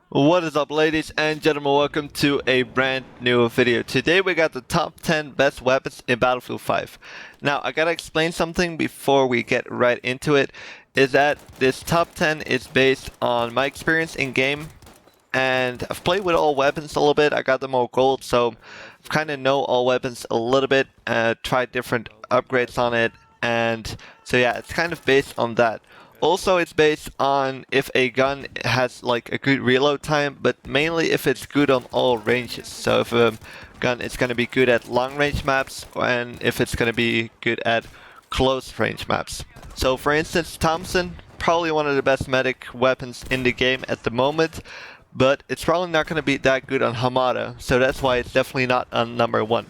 What is up, ladies and gentlemen? Welcome to a brand new video. Today we got the top 10 best weapons in Battlefield 5. Now I gotta explain something before we get right into it, is that this top 10 is based on my experience in game, and I've played with all weapons a little bit. I got them all gold, so I kind of know all weapons a little bit, tried different upgrades on it, and so yeah, it's kind of based on that. Also, it's based on if a gun has like a good reload time, but mainly if it's good on all ranges. So if a gun is going to be good at long range maps, and if it's going to be good at close range maps. So for instance, Thompson, probably one of the best medic weapons in the game at the moment, but it's probably not going to be that good on Hamada, so that's why it's definitely not on number 1.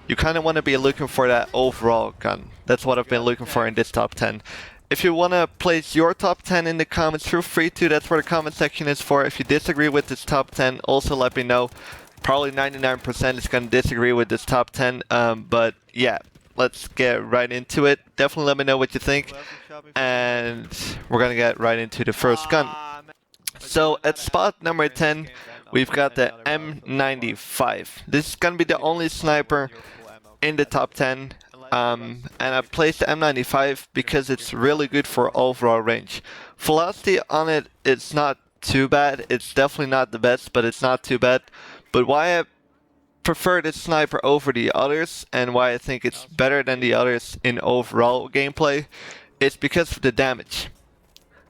You kind of want to be looking for that overall gun. That's what I've been looking for in this top 10. If you want to place your top 10 in the comments, feel free to. That's where the comment section is for. If you disagree with this top 10, also let me know. Probably 99% is going to disagree with this top 10. But yeah, let's get right into it. Definitely let me know what you think. And we're going to get right into the first gun. So at spot number 10, we've got the M95. This is going to be the only sniper in the top 10. And I placed the M95 because it's really good for overall range. Velocity on it, it's not too bad. It's definitely not the best, but it's not too bad. But why I prefer this sniper over the others, and why I think it's better than the others in overall gameplay, is because of the damage.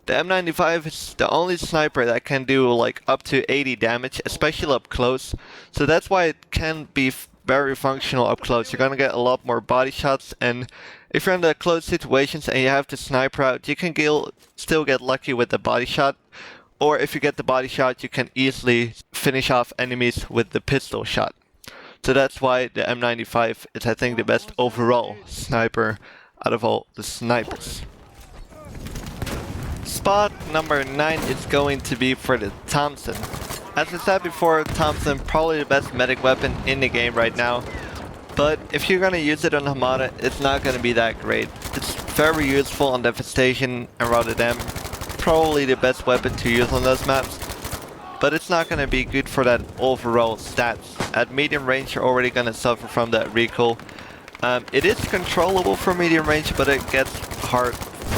The M95 is the only sniper that can do like up to 80 damage, especially up close. So that's why it can be very functional up close. You're gonna get a lot more body shots, and if you're in the close situations and you have to sniper out, you can still get lucky with the body shot. Or if you get the body shot, you can easily finish off enemies with the pistol shot. So that's why the M95 is, I think, the best overall sniper out of all the snipers. Spot number 9 is going to be for the Thompson. As I said before, Thompson probably the best medic weapon in the game right now. But if you're gonna use it on Hamada, it's not gonna be that great. It's very useful on Devastation and Rotterdam. Probably the best weapon to use on those maps. But it's not gonna be good for that overall stats. At medium range, you're already gonna suffer from that recoil. It is controllable for medium range, but it gets hard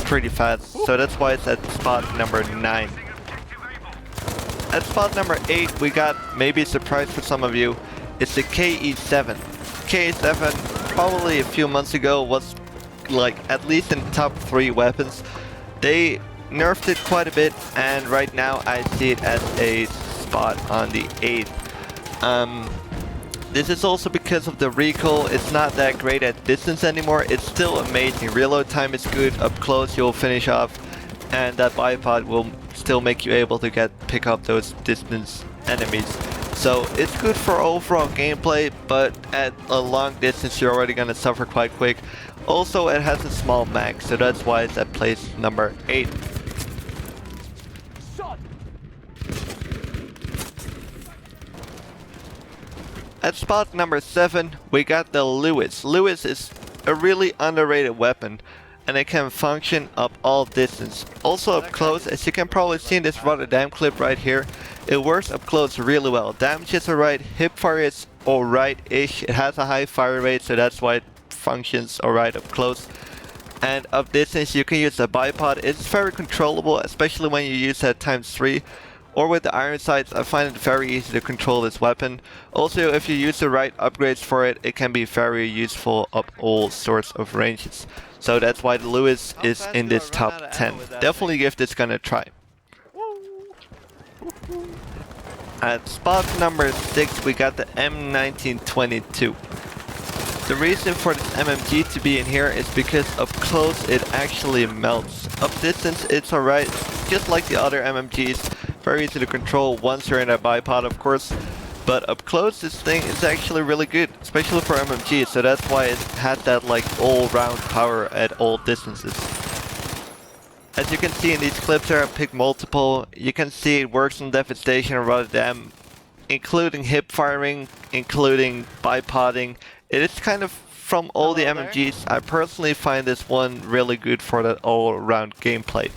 pretty fast. So that's why it's at spot number 9. At spot number 8, we got maybe a surprise for some of you. It's the KE7. KE7 probably a few months ago was like at least in the top 3 weapons. They nerfed it quite a bit, and right now I see it as a spot on the 8th. This is also because of the recoil. It's not that great at distance anymore. It's still amazing. Reload time is good. Up close you'll finish off, and that bipod will still make you able to pick up those distance enemies. So it's good for overall gameplay, but at a long distance you're already gonna suffer quite quick. Also, it has a small mag, so that's why it's at place number 8. At spot number 7, we got the Lewis. Lewis is a really underrated weapon, and it can function up all distance. Also up close, as you can probably see in this Rotterdam clip right here, it works up close really well. Damage is alright, hip fire is alright-ish. It has a high fire rate, so that's why it functions alright up close. And up distance you can use the bipod. It's very controllable, especially when you use that ×3. Or with the iron sights, I find it very easy to control this weapon. Also, if you use the right upgrades for it, it can be very useful up all sorts of ranges. So that's why the Lewis is in this top 10. Definitely give this gun a try. At spot number 6, we got the M1922. The reason for this MMG to be in here is because up close it actually melts. Up distance it's alright, just like the other MMGs. Very easy to control once you're in a bipod, of course. But up close this thing is actually really good, especially for MMG, so that's why it has that like all-round power at all distances. As you can see in these clips here, I picked multiple. You can see it works on Devastation and Rotterdam, including hip firing, including bipodding. It is kind of from all the MMGs. I personally find this one really good for that all-round gameplay.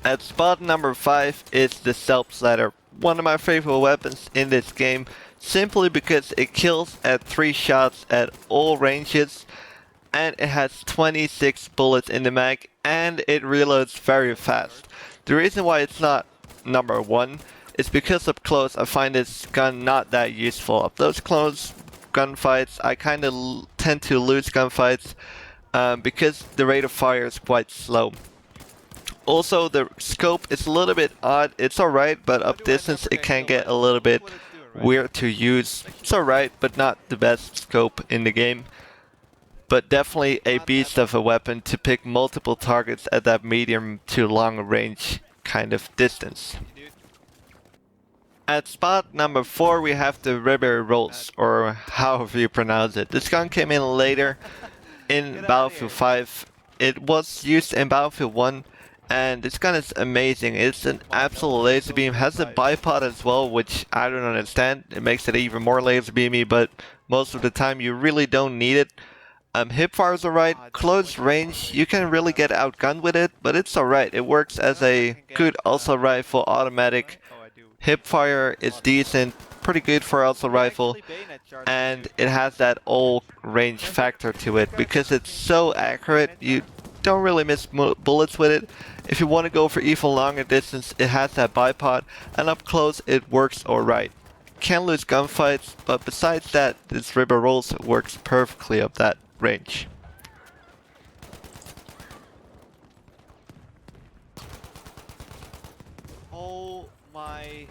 At spot number 5 is the Self Slider, one of my favorite weapons in this game, simply because it kills at 3 shots at all ranges, and it has 26 bullets in the mag, and it reloads very fast. The reason why it's not number 1 is because up close I find this gun not that useful. Up those close gunfights, I kind of tend to lose gunfights because the rate of fire is quite slow. Also, the scope is a little bit odd. It's alright, but up distance it can get a little bit weird to use. It's alright, but not the best scope in the game. But definitely a beast of a weapon to pick multiple targets at that medium to long range kind of distance. At spot number 4 we have the Ribeye Rolls, or however you pronounce it. This gun came in later in Battlefield 5. It was used in Battlefield 1. And this gun is amazing. It's an absolute laser beam. Has a bipod as well, which I don't understand. It makes it even more laser beamy, but most of the time you really don't need it. Hipfire is alright. Close range, you can really get outgunned with it, but it's alright. It works as a good assault rifle, automatic. Hipfire is decent, pretty good for assault rifle, and it has that all range factor to it because it's so accurate. You don't really miss bullets with it. If you want to go for even longer distance, it has that bipod, and up close it works alright. Can lose gunfights, but besides that, this Ribeye Rolls works perfectly up that range. Oh my.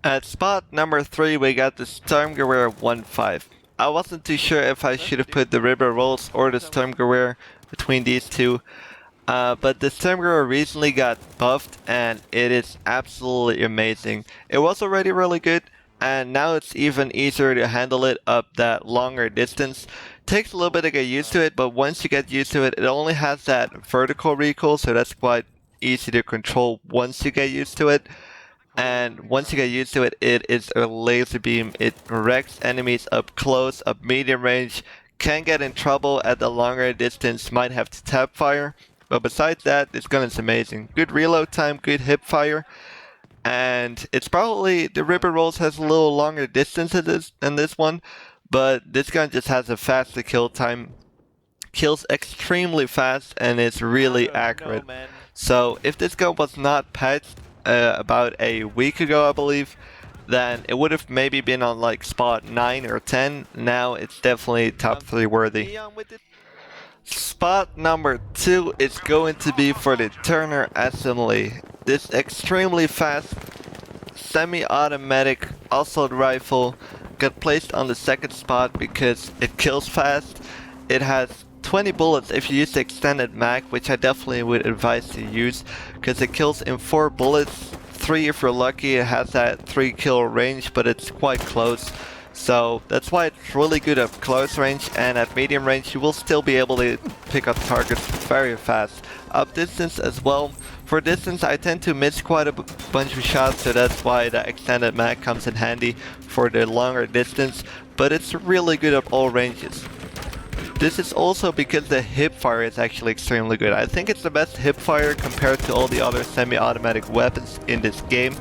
At spot number 3 we got the Stormgewehr 1.5. I wasn't too sure if I should have put the Ribeye Rolls or the Stormgewehr between these two. But the Stormgewehr recently got buffed and it is absolutely amazing. It was already really good and now it's even easier to handle it up that longer distance. Takes a little bit to get used to it, but once you get used to it, it only has that vertical recoil, so that's quite easy to control once you get used to it. And once you get used to it, it is a laser beam. It wrecks enemies up close, up medium range, can get in trouble at the longer distance, might have to tap fire. But besides that, this gun is amazing. Good reload time, good hip fire. And it's probably, the Ribeye Rolls has a little longer distance than this one. But this gun just has a faster kill time. Kills extremely fast and it's really accurate. So if this gun was not patched about a week ago, I believe, then it would have maybe been on like spot 9 or 10. Now it's definitely top 3 worthy. Spot number 2 is going to be for the Turner Assembly. This extremely fast semi-automatic assault rifle got placed on the 2nd spot because it kills fast. It has 20 bullets if you use the extended mag, which I definitely would advise to use because it kills in 4 bullets. 3 if you're lucky. It has that 3 kill range, but it's quite close. So that's why it's really good at close range, and at medium range you will still be able to pick up targets very fast. Up distance as well. For distance I tend to miss quite a bunch of shots, so that's why the extended mag comes in handy for the longer distance, but it's really good at all ranges. This is also because the hip fire is actually extremely good. I think it's the best hip fire compared to all the other semi-automatic weapons in this game.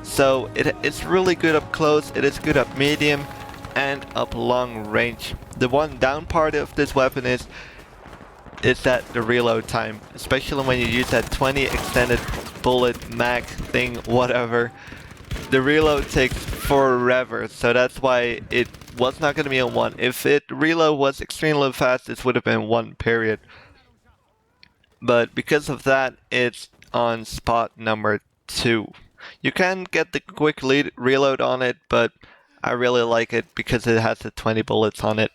So it's really good up close, it is good up medium and up long range. The one down part of this weapon is that the reload time, especially when you use that 20 extended bullet mag thing, whatever. The reload takes forever, so that's why it was not going to be on 1. If it reload was extremely fast, this would have been 1 period. But because of that, it's on spot number 2. You can get the quick reload on it, but I really like it because it has the 20 bullets on it.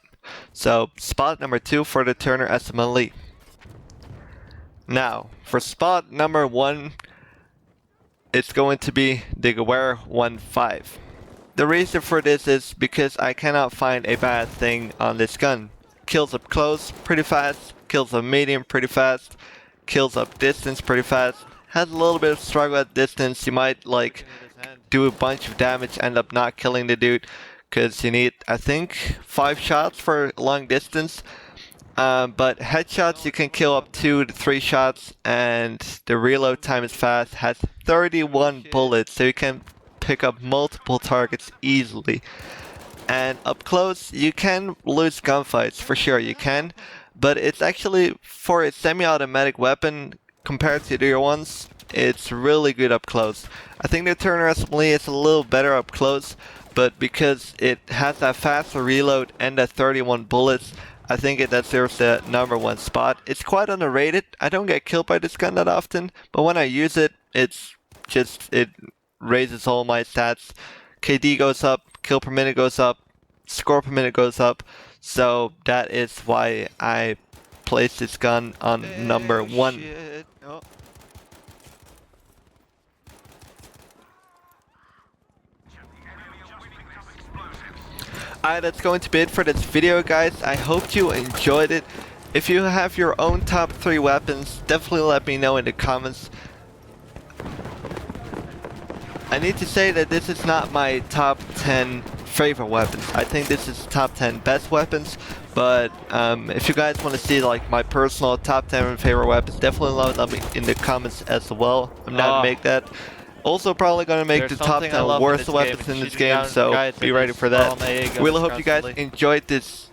So spot number 2 for the Turner Assembly. Now, for spot number 1, it's going to be the Gewehr 1.5. The reason for this is because I cannot find a bad thing on this gun. Kills up close pretty fast, kills up medium pretty fast, kills up distance pretty fast. Has a little bit of struggle at distance. You might like do a bunch of damage, end up not killing the dude because you need, I think, 5 shots for long distance. But headshots you can kill up 2 to 3 shots, and the reload time is fast. Has 31 bullets, so you can pick up multiple targets easily. And up close, you can lose gunfights, for sure you can, but it's actually, for a semi-automatic weapon compared to the other ones, it's really good up close. I think the Turner SMLE is a little better up close, but because it has that faster reload and that 31 bullets, I think it deserves the #1 spot. It's quite underrated. I don't get killed by this gun that often, but when I use it, it raises all my stats. KD goes up, kill per minute goes up, score per minute goes up, so that is why I place this gun on #1. Oh. Alright, that's going to be it for this video, guys. I hope you enjoyed it. If you have your own top 3 weapons, definitely let me know in the comments. I need to say that this is not my top 10 favorite weapons. I think this is top 10 best weapons, but if you guys want to see like my personal top 10 favorite weapons, definitely let me in the comments as well. I'm not make that. Also probably gonna make the top 10 worst weapons in this game, so be ready for that. Really hope you guys enjoyed this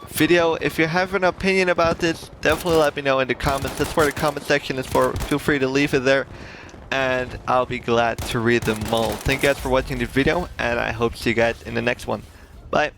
video. If you have an opinion about this, definitely let me know in the comments. That's where the comment section is for. Feel free to leave it there, and I'll be glad to read them all. Thank you guys for watching this video, and I hope to see you guys in the next one. Bye.